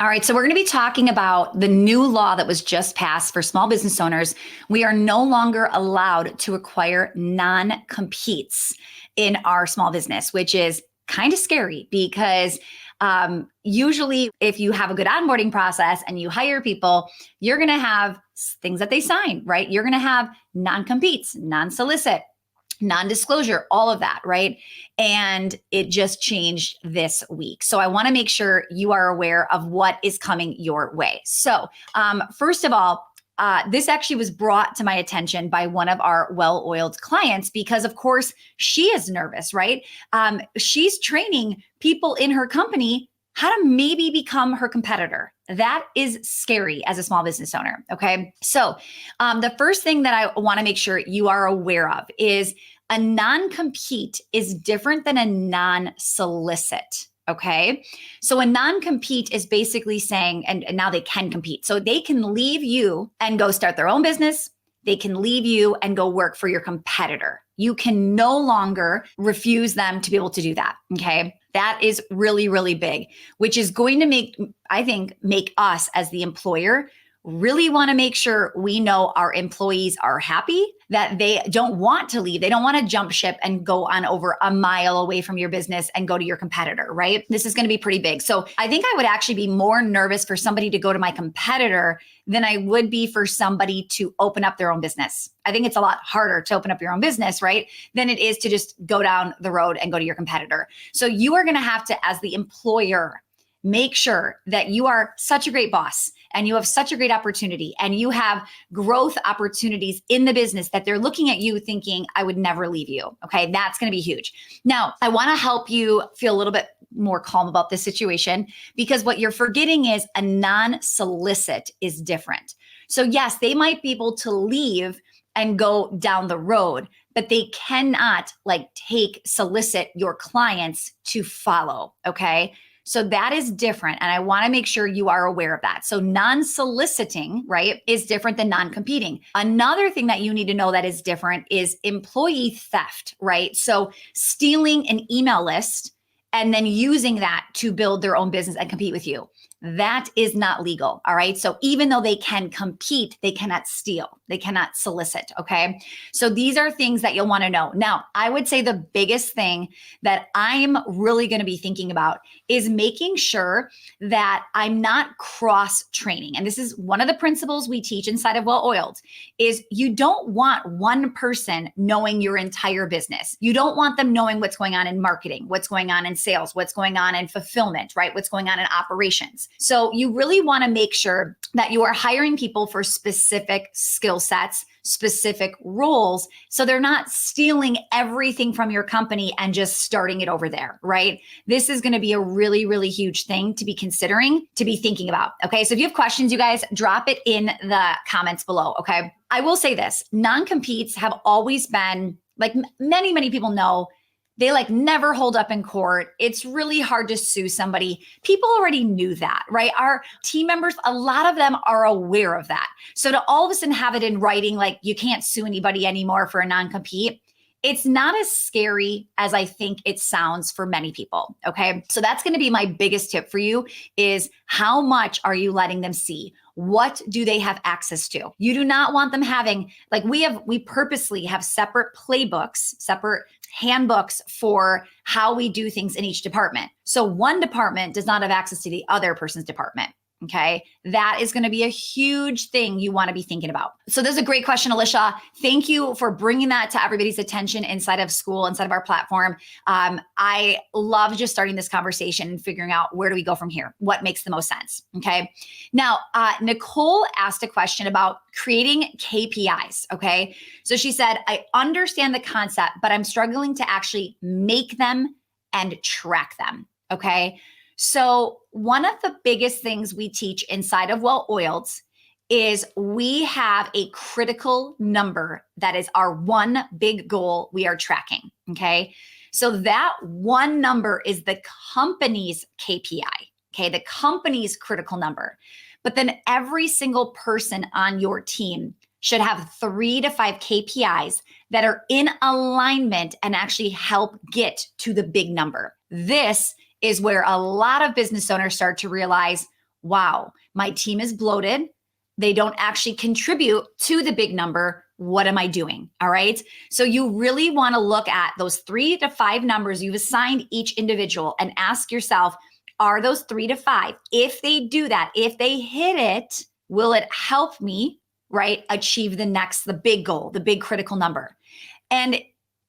All right, so we're going to be talking about the new law that was just passed for small business owners. We are no longer allowed to acquire non-competes in our small business, which is kind of scary because usually if you have a good onboarding process and you hire people, you're going to have things that they sign, right? You're going to have non-competes, non-solicit, non-disclosure, all of that, right? And it just changed this week. So I want to make sure you are aware of what is coming your way. So first of all, this actually was brought to my attention by one of our well-oiled clients because, of course, she is nervous, right? She's training people in her company how to maybe become her competitor. That is scary as a small business owner, okay? So the first thing that I want to make sure you are aware of is a non-compete is different than a non-solicit, okay? So a non-compete is basically saying, and now they can compete. So they can leave you and go start their own business. They can leave you and go work for your competitor. You can no longer refuse them to be able to do that, okay? That is really, really big, which is going to make us as the employer really want to make sure we know our employees are happy, that they don't want to leave. They don't want to jump ship and go on over a mile away from your business and go to your competitor, right? This is going to be pretty big. So I think I would actually be more nervous for somebody to go to my competitor than I would be for somebody to open up their own business. I think it's a lot harder to open up your own business, right? Than it is to just go down the road and go to your competitor. So you are going to have to, as the employer, make sure that you are such a great boss and you have such a great opportunity and you have growth opportunities in the business that they're looking at you thinking, I would never leave you. Okay, that's going to be huge. Now, I want to help you feel a little bit more calm about this situation because what you're forgetting is a non-solicit is different. So yes, they might be able to leave and go down the road, but they cannot solicit your clients to follow. Okay. So that is different. And I want to make sure you are aware of that. So non-soliciting, right, is different than non-competing. Another thing that you need to know that is different is employee theft, right? So stealing an email list and then using that to build their own business and compete with you. That is not legal. All right. So even though they can compete, they cannot steal, they cannot solicit. Okay. So these are things that you'll want to know. Now, I would say the biggest thing that I'm really going to be thinking about is making sure that I'm not cross training. And this is one of the principles we teach inside of Well Oiled is you don't want one person knowing your entire business. You don't want them knowing what's going on in marketing, what's going on in sales, what's going on in fulfillment, right? What's going on in operations. So you really want to make sure that you are hiring people for specific skill sets, specific roles. So they're not stealing everything from your company and just starting it over there, right? This is going to be a really, really huge thing to be considering, to be thinking about. Okay. So if you have questions, you guys drop it in the comments below. Okay. I will say this, non-competes have always been, like many, many people know, they never hold up in court. It's really hard to sue somebody. People already knew that, right? Our team members, a lot of them are aware of that. So to all of a sudden have it in writing, like you can't sue anybody anymore for a non-compete, it's not as scary as I think it sounds for many people. Okay. So that's going to be my biggest tip for you is how much are you letting them see? What do they have access to? You do not want them having, we purposely have separate playbooks, separate handbooks for how we do things in each department. So one department does not have access to the other person's department. Okay. That is going to be a huge thing you want to be thinking about. So this is a great question, Alicia. Thank you for bringing that to everybody's attention inside of school, inside of our platform. I love just starting this conversation and figuring out where do we go from here? What makes the most sense? Okay. Now, Nicole asked a question about creating KPIs. Okay. So she said, I understand the concept, but I'm struggling to actually make them and track them. Okay. So one of the biggest things we teach inside of Well Oiled is we have a critical number that is our one big goal we are tracking, okay? So that one number is the company's KPI, okay? The company's critical number. But then every single person on your team should have 3 to 5 KPIs that are in alignment and actually help get to the big number. This is where a lot of business owners start to realize, wow, my team is bloated. They don't actually contribute to the big number. What am I doing? All right. So you really want to look at those 3 to 5 numbers you've assigned each individual and ask yourself, are those 3 to 5? If they do that, if they hit it, will it help me, right, achieve the big goal, the big critical number? And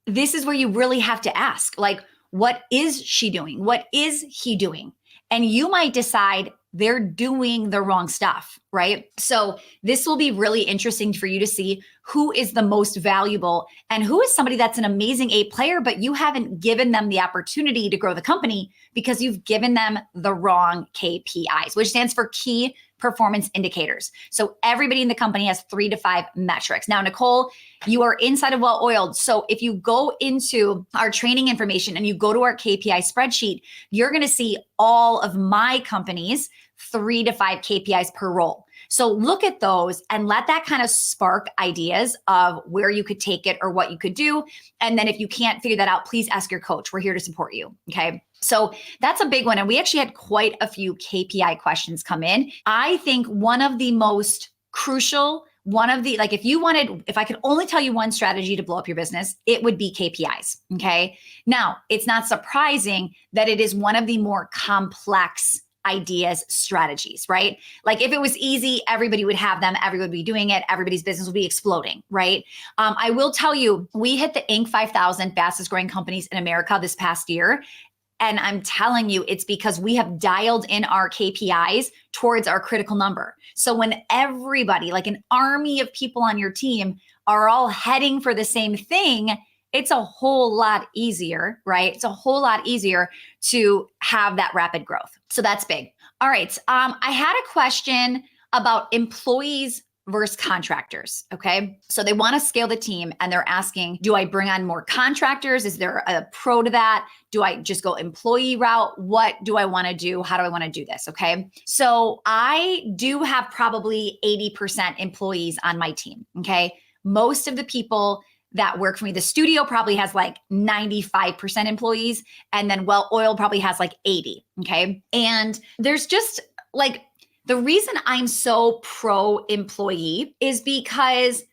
this is where you really have to ask, like, what is she doing? What is he doing? And you might decide they're doing the wrong stuff, right? So this will be really interesting for you to see who is the most valuable and who is somebody that's an amazing A player, but you haven't given them the opportunity to grow the company because you've given them the wrong KPIs, which stands for key performance indicators. So everybody in the company has 3 to 5 metrics. Now, Nicole, you are inside of Well Oiled. So if you go into our training information and you go to our KPI spreadsheet, you're going to see all of my company's 3 to 5 KPIs per role. So look at those and let that kind of spark ideas of where you could take it or what you could do. And then if you can't figure that out, please ask your coach. We're here to support you. Okay. So that's a big one. And we actually had quite a few KPI questions come in. I think one of the most crucial, if I could only tell you one strategy to blow up your business, it would be KPIs. Okay. Now, it's not surprising that it is one of the more complex ideas, strategies, right? Like if it was easy, everybody would have them, everybody would be doing it, everybody's business would be exploding, right? I will tell you, we hit the Inc. 5000 fastest growing companies in America this past year. And I'm telling you, it's because we have dialed in our KPIs towards our critical number. So when everybody, like an army of people on your team, are all heading for the same thing, it's a whole lot easier, right? It's a whole lot easier to have that rapid growth. So that's big. All right. I had a question about employees versus contractors. Okay. So they want to scale the team and they're asking, do I bring on more contractors? Is there a pro to that? Do I just go employee route? What do I want to do? How do I want to do this? Okay. So I do have probably 80% employees on my team. Okay. Most of the people that work for me, the studio probably has like 95% employees, and then Well Oil probably has like 80. Okay. And there's just like, the reason I'm so pro employee is because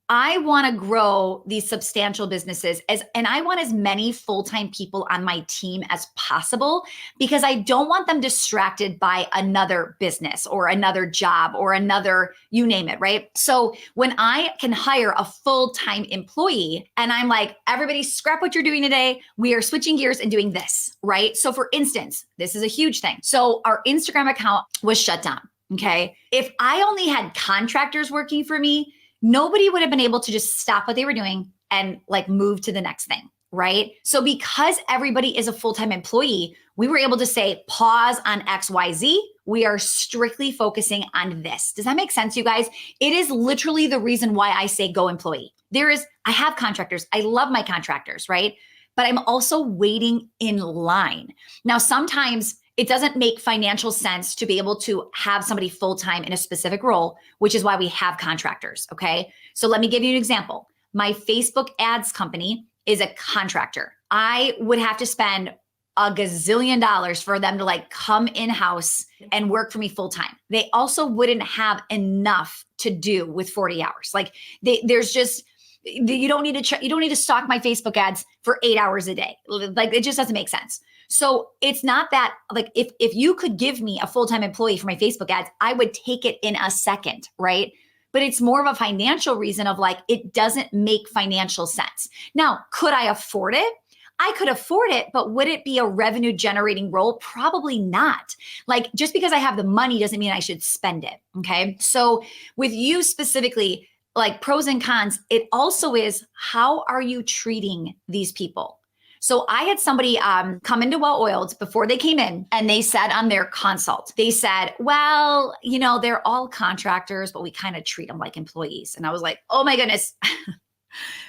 I want to grow these substantial businesses and I want as many full-time people on my team as possible because I don't want them distracted by another business or another job or another, you name it, right? So when I can hire a full-time employee and I'm like, everybody scrap what you're doing today. We are switching gears and doing this, right? So for instance, this is a huge thing. So our Instagram account was shut down. Okay. If I only had contractors working for me, nobody would have been able to just stop what they were doing and like move to the next thing, right? So because everybody is a full-time employee, we were able to say pause on XYZ. We are strictly focusing on this. Does that make sense, you guys? It is literally the reason why I say go employee. I have contractors. I love my contractors, right? But I'm also waiting in line. Now, sometimes it doesn't make financial sense to be able to have somebody full-time in a specific role, which is why we have contractors, okay? So let me give you an example. My Facebook ads company is a contractor. I would have to spend a gazillion dollars for them to like come in-house and work for me full-time. They also wouldn't have enough to do with 40 hours. Like there's just, you don't need to stock my Facebook ads for 8 hours a day. Like it just doesn't make sense. So it's not that like if you could give me a full-time employee for my Facebook ads, I would take it in a second, right? But it's more of a financial reason of like, it doesn't make financial sense. Now, could I afford it? I could afford it, but would it be a revenue generating role? Probably not. Like just because I have the money doesn't mean I should spend it. Okay. So with you specifically, like pros and cons, it also is how are you treating these people? So I had somebody come into Well Oiled before they came in and they said on their consult, they said, well, they're all contractors, but we kind of treat them like employees. And I was like, oh my goodness,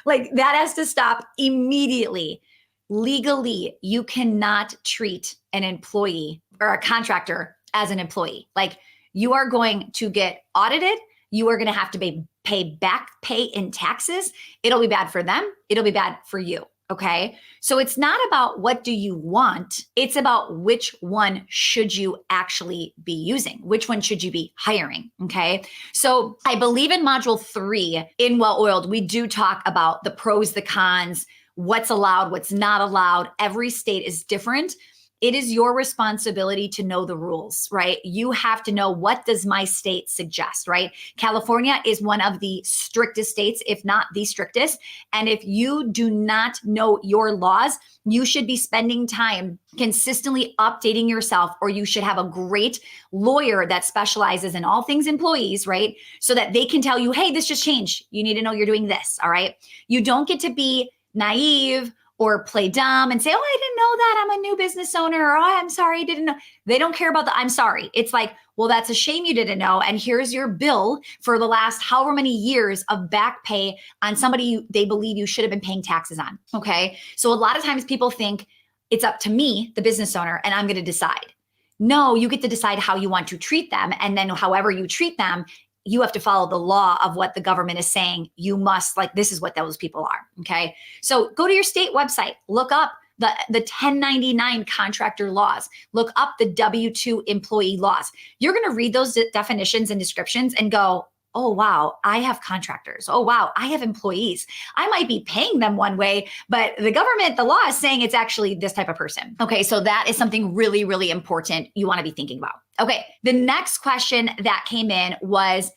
like that has to stop immediately. Legally, you cannot treat an employee or a contractor as an employee. Like you are going to get audited. You are going to have to pay back pay in taxes. It'll be bad for them. It'll be bad for you. Okay. So it's not about what do you want? It's about which one should you actually be using? Which one should you be hiring? Okay. So I believe in module 3 in Well Oiled, we do talk about the pros, the cons, what's allowed, what's not allowed. Every state is different. It is your responsibility to know the rules, right? You have to know, what does my state suggest, right? California is one of the strictest states, if not the strictest. And if you do not know your laws, you should be spending time consistently updating yourself, or you should have a great lawyer that specializes in all things employees, right? So that they can tell you, hey, this just changed. You need to know you're doing this, all right? You don't get to be naive or play dumb and say, oh, I didn't know that, I'm a new business owner, or oh, I'm sorry, I didn't know. They don't care about the I'm sorry. It's like, well, that's a shame you didn't know. And here's your bill for the last however many years of back pay on somebody they believe you should have been paying taxes on. Okay. So a lot of times people think it's up to me, the business owner, and I'm going to decide. No, you get to decide how you want to treat them. And then however you treat them, you have to follow the law of what the government is saying. You must, like, this is what those people are. Okay. So go to your state website, look up the 1099 contractor laws, look up the W-2 employee laws. You're going to read those definitions and descriptions and go, oh, wow, I have contractors. Oh, wow, I have employees. I might be paying them one way, but the government, the law is saying it's actually this type of person. Okay, so that is something really, really important you want to be thinking about. Okay, the next question that came in was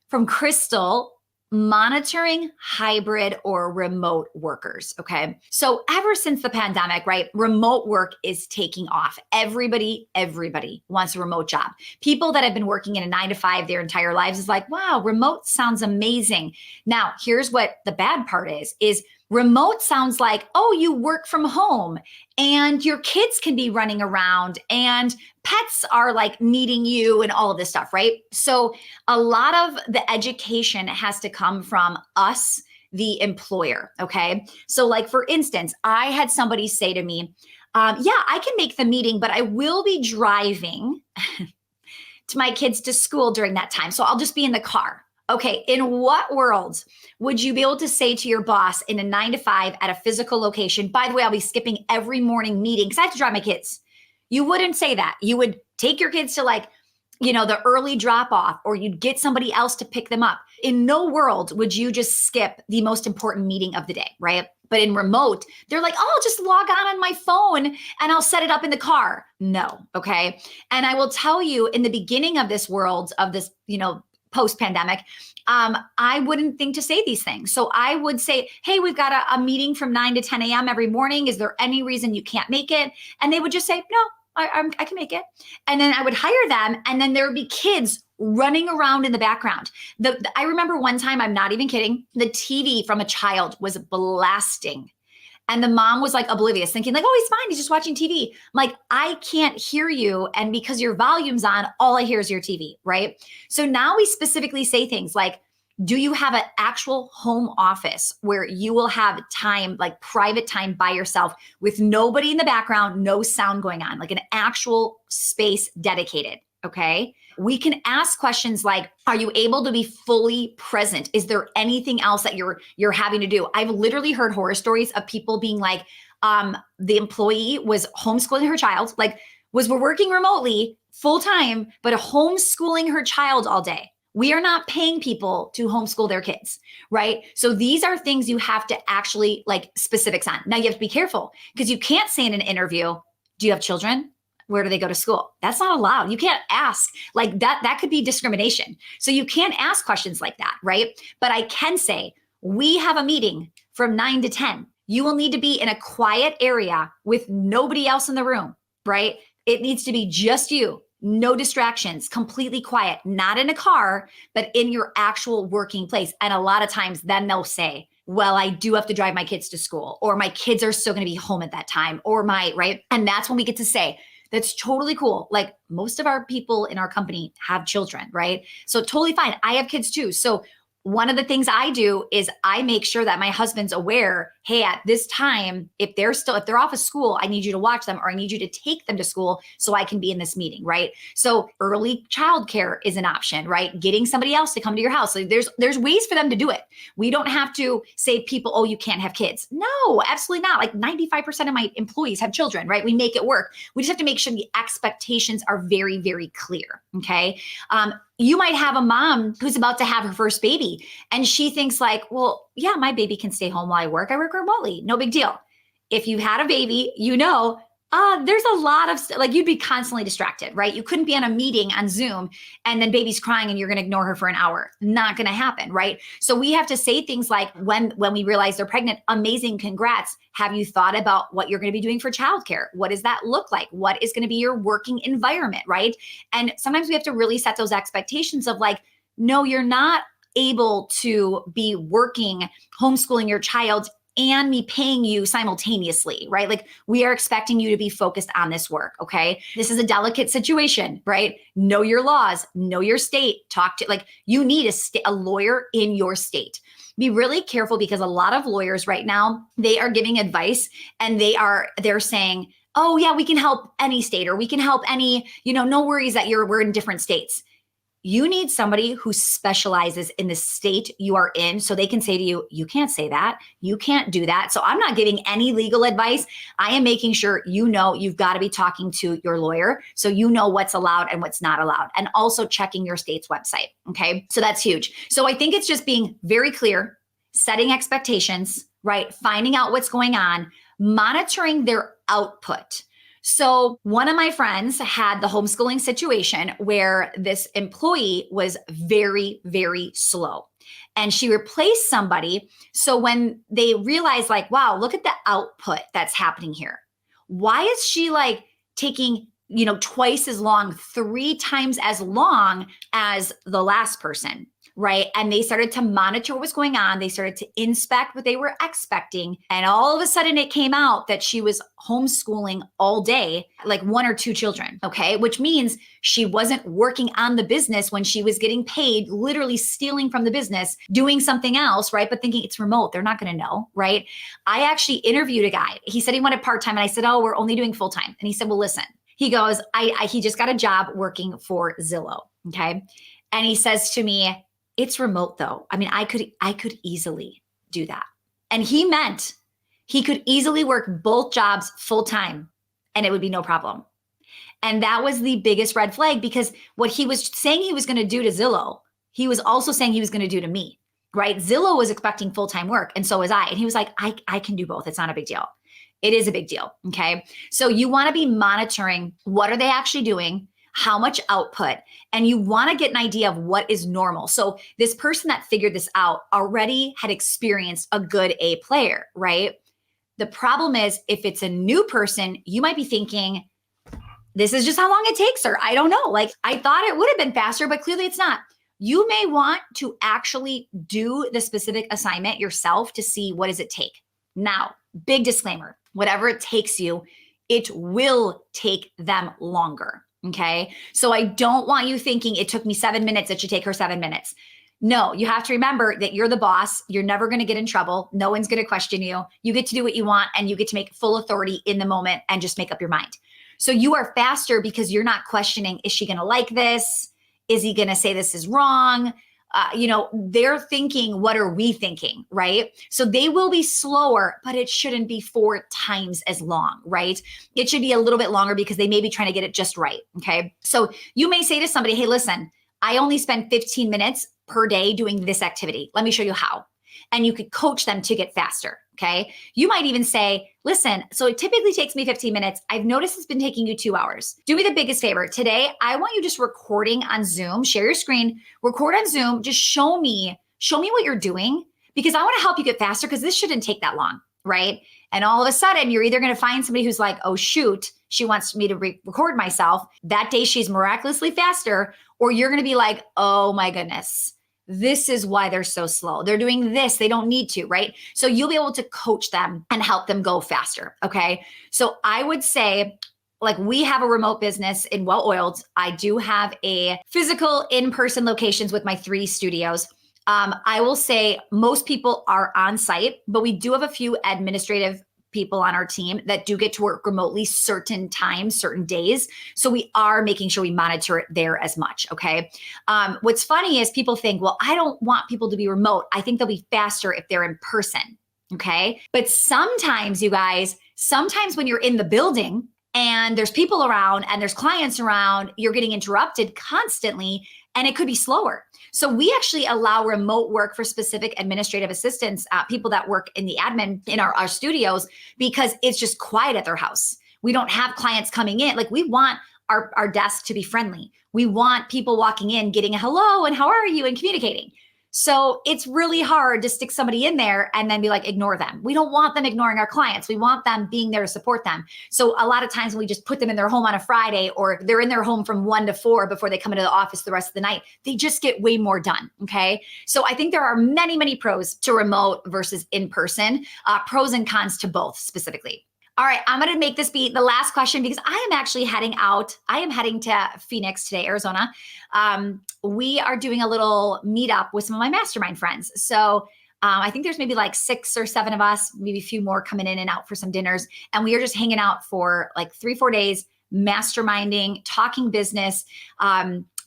from Crystal: monitoring hybrid or remote workers. Okay. So ever since the pandemic, right, remote work is taking off. Everybody wants a remote job. People that have been working in a 9 to 5 their entire lives is like, wow, remote sounds amazing. Now, here's what the bad part is remote sounds like, oh, you work from home and your kids can be running around and pets are like needing you and all of this stuff, right? So a lot of the education has to come from us, the employer, okay? So like, for instance, I had somebody say to me, yeah, I can make the meeting, but I will be driving to my kids to school during that time. So I'll just be in the car. Okay, in what world would you be able to say to your boss in a 9 to 5 at a physical location, by the way, I'll be skipping every morning meeting because I have to drive my kids? You wouldn't say that. You would take your kids to, like, you know, the early drop off, or you'd get somebody else to pick them up. In no world would you just skip the most important meeting of the day, right? But in remote, they're like, oh, I'll just log on my phone and I'll set it up in the car. No, okay? And I will tell you, in the beginning of this world, of this, you know, post-pandemic, I wouldn't think to say these things. So I would say, hey, we've got a meeting from 9 to 10 a.m. every morning. Is there any reason you can't make it? And they would just say, no, I can make it. And then I would hire them. And then there would be kids running around in the background. I remember one time, I'm not even kidding, the TV from a child was blasting. And the mom was like oblivious, thinking like, oh, he's fine, he's just watching TV. I'm like, I can't hear you. And because your volume's on, all I hear is your TV, right? So now we specifically say things like, do you have an actual home office where you will have time, like private time by yourself with nobody in the background, no sound going on, like an actual space dedicated? Okay. We can ask questions like, are you able to be fully present? Is there anything else that you're having to do? I've literally heard horror stories of people being like, the employee was homeschooling her child, like we're working remotely full time, but homeschooling her child all day. We are not paying people to homeschool their kids, right? So these are things you have to actually like specifics on. Now you have to be careful because you can't say in an interview, do you have children? Where do they go to school? That's not allowed. You can't ask like that. That could be discrimination. So you can't ask questions like that, right? But I can say, we have a meeting from 9 to 10. You will need to be in a quiet area with nobody else in the room, right? It needs to be just you, no distractions, completely quiet, not in a car, but in your actual working place. And a lot of times then they'll say, well, I do have to drive my kids to school, or my kids are still going to be home at that time, or right? And that's when we get to say, that's totally cool. Like most of our people in our company have children, right? So totally fine. I have kids too. So one of the things I do is I make sure that my husband's aware, hey, at this time, if they're off of school, I need you to watch them, or I need you to take them to school so I can be in this meeting, right? So early childcare is an option, right? Getting somebody else to come to your house. So there's ways for them to do it. We don't have to say people, oh, you can't have kids. No, absolutely not. Like 95% of my employees have children, right? We make it work. We just have to make sure the expectations are very, very clear, okay? You might have a mom who's about to have her first baby and she thinks like, well, yeah, my baby can stay home while I work remotely. No big deal. If you've had a baby, there's a lot of like you'd be constantly distracted, right? You couldn't be on a meeting on Zoom and then baby's crying and you're going to ignore her for an hour. Not going to happen, right? So we have to say things like when we realize they're pregnant, amazing, congrats. Have you thought about what you're going to be doing for childcare? What does that look like? What is going to be your working environment, right? And sometimes we have to really set those expectations of like, no, you're not able to be working, homeschooling your child and me paying you simultaneously, right? Like we are expecting you to be focused on this work, okay? This is a delicate situation, right? Know your laws, know your state, you need a lawyer in your state. Be really careful because a lot of lawyers right now, they are giving advice and they're saying, oh yeah, we can help any state or we can help any, no worries that we're in different states. You need somebody who specializes in the state you are in so they can say to you, you can't say that, you can't do that. So I'm not giving any legal advice. I am making sure you've got to be talking to your lawyer so you know what's allowed and what's not allowed, and also checking your state's website, okay? So that's huge. So I think it's just being very clear, setting expectations, right? Finding out what's going on, monitoring their output. So one of my friends had the homeschooling situation where this employee was very, very slow and she replaced somebody. So when they realized like, wow, look at the output that's happening here. Why is she like taking, twice as long, 3 times as long as the last person? Right. And they started to monitor what was going on. They started to inspect what they were expecting. And all of a sudden it came out that she was homeschooling all day, like 1 or 2 children. Okay. Which means she wasn't working on the business when she was getting paid, literally stealing from the business, doing something else. Right. But thinking it's remote. They're not going to know. Right. I actually interviewed a guy. He said he wanted part-time. And I said, oh, we're only doing full-time. And he said, well, listen, he goes, he just got a job working for Zillow. Okay. And he says to me, it's remote though. I mean, I could easily do that. And he meant he could easily work both jobs full time and it would be no problem. And that was the biggest red flag because what he was saying he was going to do to Zillow, he was also saying he was going to do to me, right? Zillow was expecting full-time work and so was I. And he was like, I can do both. It's not a big deal. It is a big deal. Okay. So you want to be monitoring what are they actually doing? How much output, and you want to get an idea of what is normal. So this person that figured this out already had experienced a good A player, right? The problem is if it's a new person, you might be thinking, this is just how long it takes her. I don't know. Like I thought it would have been faster, but clearly it's not. You may want to actually do the specific assignment yourself to see what does it take. Now, big disclaimer, whatever it takes you, it will take them longer. Okay. So I don't want you thinking it took me 7 minutes. It should take her 7 minutes. No, you have to remember that you're the boss. You're never going to get in trouble. No one's going to question you. You get to do what you want and you get to make full authority in the moment and just make up your mind. So you are faster because you're not questioning, is she going to like this? Is he going to say this is wrong? They're thinking, what are we thinking, right? So they will be slower, but it shouldn't be 4 times as long, right? It should be a little bit longer because they may be trying to get it just right, okay? So you may say to somebody, hey, listen, I only spend 15 minutes per day doing this activity. Let me show you how. And you could coach them to get faster, okay? You might even say, listen, so it typically takes me 15 minutes. I've noticed it's been taking you 2 hours. Do me the biggest favor. Today, I want you just recording on Zoom, share your screen, record on Zoom, just show me what you're doing because I want to help you get faster because this shouldn't take that long, right? And all of a sudden, you're either going to find somebody who's like, oh, shoot, she wants me to record myself. That day, she's miraculously faster. Or you're going to be like, oh my goodness, this is why they're so slow. They're doing this. They don't need to, right? So you'll be able to coach them and help them go faster. Okay. So I would say, like, we have a remote business in Well Oiled. I do have a physical in-person locations with my 3 studios. I will say most people are on site, but we do have a few administrative people on our team that do get to work remotely certain times, certain days. So we are making sure we monitor it there as much. Okay. What's funny is people think, well, I don't want people to be remote. I think they'll be faster if they're in person. Okay. But sometimes, you guys, sometimes when you're in the building and there's people around and there's clients around, you're getting interrupted constantly and it could be slower. So we actually allow remote work for specific administrative assistants, people that work in the admin in our studios, because it's just quiet at their house. We don't have clients coming in. Like, we want our desk to be friendly. We want people walking in, getting a hello and how are you and communicating. So it's really hard to stick somebody in there and then be like, ignore them. We don't want them ignoring our clients. We want them being there to support them. So a lot of times when we just put them in their home on a Friday, or they're in their home from 1 to 4 before they come into the office the rest of the night, they just get way more done. Okay. So I think there are many, many pros to remote versus in person, pros and cons to both specifically. All right, I'm going to make this be the last question because I am actually heading out. I am heading to Phoenix today, Arizona. We are doing a little meetup with some of my mastermind friends. So I think there's maybe like 6 or 7 of us, maybe a few more coming in and out for some dinners. And we are just hanging out for like 3-4 days, masterminding, talking business.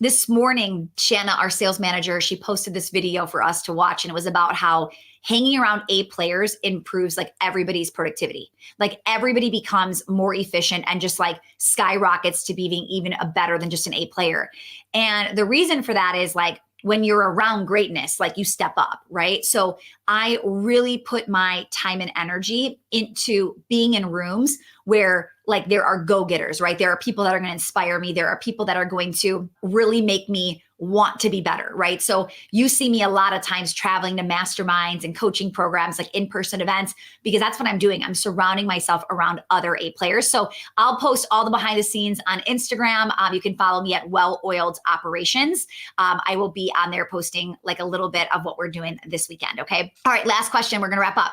This morning, Shanna, our sales manager, she posted this video for us to watch, and it was about how hanging around A players improves like everybody's productivity. Like, everybody becomes more efficient and just like skyrockets to being even a better than just an A player. And the reason for that is, like, when you're around greatness, like, you step up, right? So I really put my time and energy into being in rooms where, like, there are go-getters, right? There are people that are going to inspire me. There are people that are going to really make me want to be better, right? So you see me a lot of times traveling to masterminds and coaching programs, like in-person events, because that's what I'm doing. I'm surrounding myself around other A players. So I'll post all the behind the scenes on Instagram. You can follow me at Well-Oiled Operations. I will be on there posting like a little bit of what we're doing this weekend. Okay. All right. Last question. We're going to wrap up.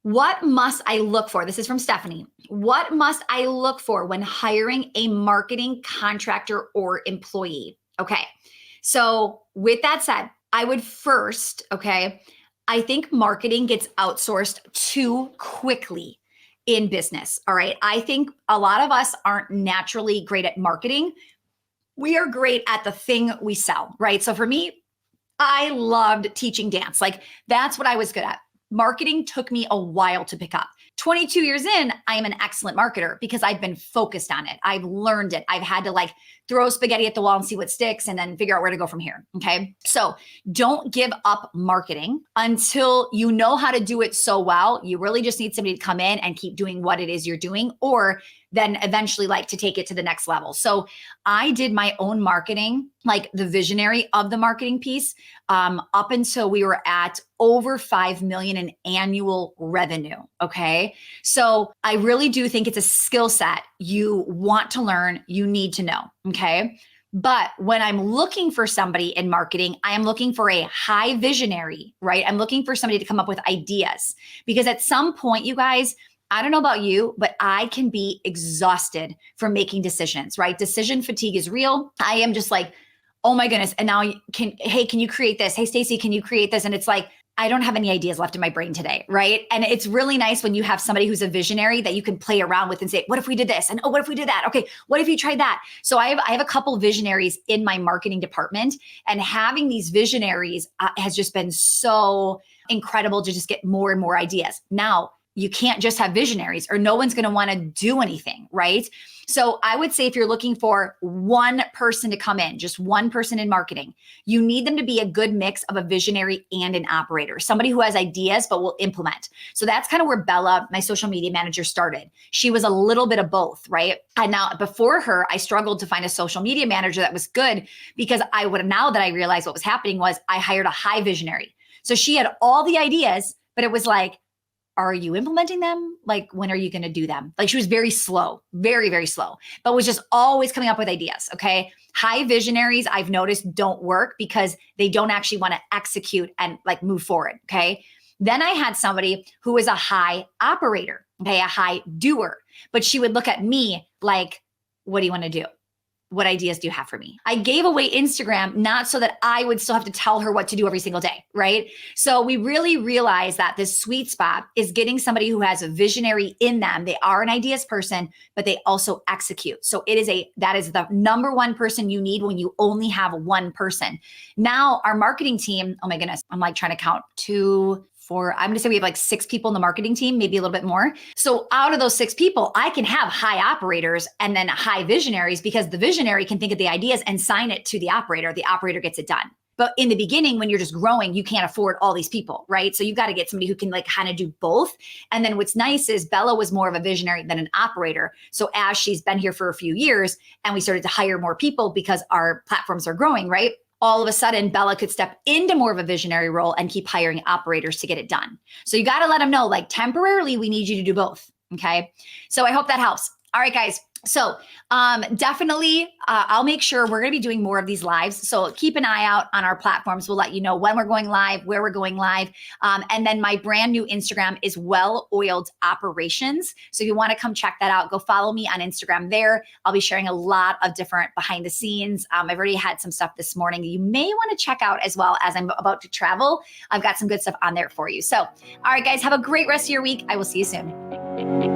What must I look for? This is from Stephanie. What must I look for when hiring a marketing contractor or employee? Okay. So with that said, I would first, okay, I think marketing gets outsourced too quickly in business. All right. I think a lot of us aren't naturally great at marketing. We are great at the thing we sell, right? So for me, I loved teaching dance. Like, that's what I was good at. Marketing took me a while to pick up. 22 years in, I am an excellent marketer because I've been focused on it. I've learned it. I've had to like throw spaghetti at the wall and see what sticks and then figure out where to go from here. Okay. So don't give up marketing until you know how to do it so well. You really just need somebody to come in and keep doing what it is you're doing, or then eventually like to take it to the next level. So I did my own marketing, like the visionary of the marketing piece, up until we were at over 5 million in annual revenue. Okay. So I really do think it's a skill set you want to learn, you need to know. Okay. But when I'm looking for somebody in marketing, I am looking for a high visionary, right? I'm looking for somebody to come up with ideas, because at some point, you guys, I don't know about you, but I can be exhausted from making decisions, right? Decision fatigue is real. I am just like, oh my goodness. And now hey, can you create this? Hey, Stacey, can you create this? And it's like, I don't have any ideas left in my brain today, right? And it's really nice when you have somebody who's a visionary that you can play around with and say, what if we did this? And oh, what if we did that? Okay, what if you tried that? So I have a couple visionaries in my marketing department, and having these visionaries has just been so incredible to just get more and more ideas. Now, you can't just have visionaries or no one's going to want to do anything, right? So I would say if you're looking for one person to come in, just one person in marketing, you need them to be a good mix of a visionary and an operator, somebody who has ideas but will implement. So that's kind of where Bella, my social media manager, started. She was a little bit of both, right? And now before her, I struggled to find a social media manager that was good, because now that I realized what was happening was I hired a high visionary. So she had all the ideas, but it was like, are you implementing them? Like, when are you going to do them? Like, she was very slow, very, very slow, but was just always coming up with ideas. Okay. High visionaries, I've noticed, don't work because they don't actually want to execute and like move forward. Okay. Then I had somebody who was a high operator, okay, a high doer, but she would look at me like, what do you want to do? what ideas do you have for me? I gave away Instagram, not so that I would still have to tell her what to do every single day, right? So we really realized that this sweet spot is getting somebody who has a visionary in them. They are an ideas person, but they also execute. So that is the number one person you need when you only have one person. Now our marketing team, oh my goodness, I'm like trying to count 2, 4, I'm going to say we have like 6 people in the marketing team, maybe a little bit more. So out of those 6 people, I can have high operators and then high visionaries, because the visionary can think of the ideas and sign it to the operator. The operator gets it done. But in the beginning, when you're just growing, you can't afford all these people, right? So you've got to get somebody who can like kind of do both. And then what's nice is Bella was more of a visionary than an operator. So as she's been here for a few years and we started to hire more people because our platforms are growing, right? All of a sudden, Bella could step into more of a visionary role and keep hiring operators to get it done. So you got to let them know, like, temporarily, we need you to do both. Okay. So I hope that helps. All right, guys. So definitely, I'll make sure we're going to be doing more of these lives. So keep an eye out on our platforms. We'll let you know when we're going live, where we're going live. And then my brand new Instagram is Well-Oiled Operations. So if you want to come check that out, go follow me on Instagram there. I'll be sharing a lot of different behind the scenes. I've already had some stuff this morning you may want to check out, as well as I'm about to travel. I've got some good stuff on there for you. So, all right, guys, have a great rest of your week. I will see you soon.